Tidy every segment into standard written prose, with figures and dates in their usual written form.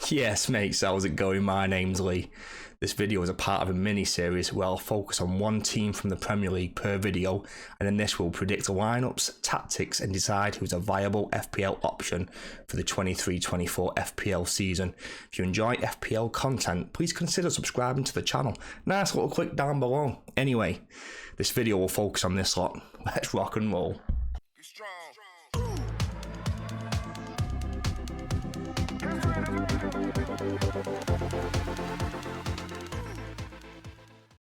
Yes, mates, how's it going? My name's Lee. This video is a part of a mini-series where I'll focus on one team from the Premier League per video, and in this we'll predict lineups, tactics and decide who's a viable FPL option for the 23-24 FPL season. If you enjoy FPL content, please consider subscribing to the channel. Nice little click down below. Anyway, this video will focus on this lot. Let's rock and roll.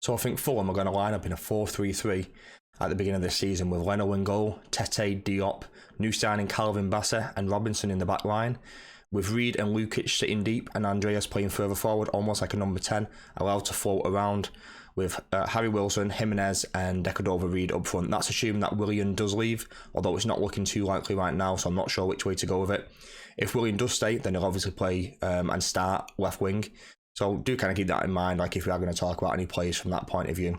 So I think Fulham are going to line up in a 4-3-3 at the beginning of this season with Leno in goal, Tete, Diop, new signing Calvin Bassett and Robinson in the back line, with Reed and Lukic sitting deep and Andreas playing further forward, almost like a number 10, allowed to float around with Harry Wilson, Jimenez and Decordova-Reid up front. That's assuming that Willian does leave, although it's not looking too likely right now, so I'm not sure which way to go with it. If Willian does stay, then he'll obviously play and start left wing. So do kind of keep that in mind, like if we are going to talk about any players from that point of view.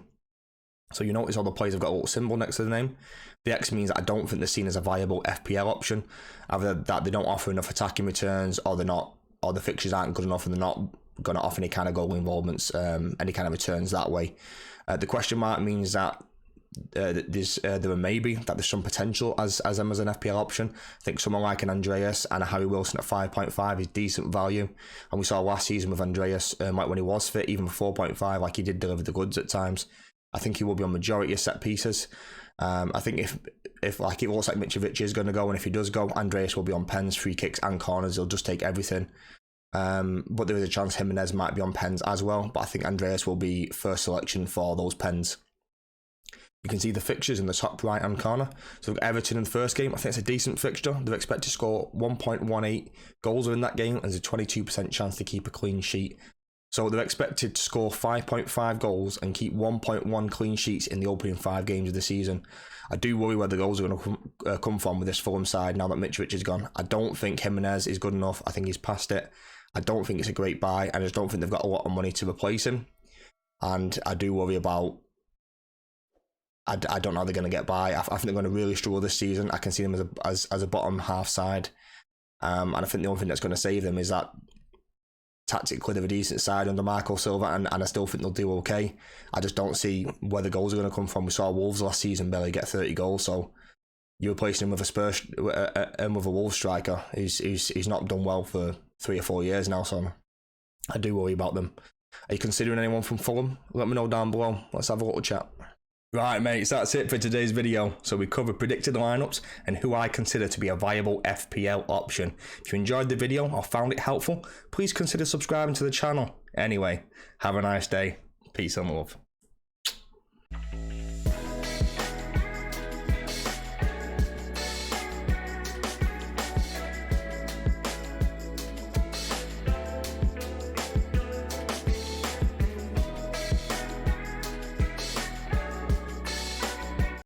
So you notice all the players have got a little symbol next to the name. The X means that I don't think they're seen as a viable FPL option. Either that they don't offer enough attacking returns, or the fixtures aren't good enough and they're not going to offer any kind of goal involvements, any kind of returns that way. The question mark means that there a maybe that there's some potential as them as an FPL option. I think someone like an Andreas and a Harry Wilson at 5.5 is decent value, and we saw last season with Andreas, like when he was fit, even for 4.5, like he did deliver the goods at times. I think he will be on majority of set pieces. I think if like it looks like Mitrovic is going to go, and if he does go, Andreas will be on pens, free kicks and corners. He'll just take everything. But there is a chance Jimenez might be on pens as well, but I think Andreas will be first selection for those pens. You can see the fixtures in the top right hand corner. So we've got Everton in the first game. I think it's a decent fixture. They're expected to score 1.18 goals in that game, and there's a 22% chance to keep a clean sheet. So they're expected to score 5.5 goals and keep 1.1 clean sheets in the opening 5 games of the season. I do worry where the goals are going to come from with this Fulham side now that Mitrovic is gone. I don't think Jimenez is good enough. I think he's past it. I don't think it's a great buy. I just don't think they've got a lot of money to replace him. And I do worry about... I don't know how they're going to get by. I think they're going to really struggle this season. I can see them as a bottom half side. And I think the only thing that's going to save them is that tactically they're a decent side under Marco Silva, and I still think they'll do okay. I just don't see where the goals are going to come from. We saw Wolves last season barely get 30 goals, so you're replacing him with a Spurs and with a Wolves striker. He's not done well for 3 or 4 years now, so I do worry about them. Are you considering anyone from Fulham? Let me know down below. Let's have a little chat. Right, mates, that's it for today's video. So we covered predicted lineups and who I consider to be a viable FPL option. If you enjoyed the video or found it helpful, please consider subscribing to the channel. Anyway, have a nice day. Peace and love.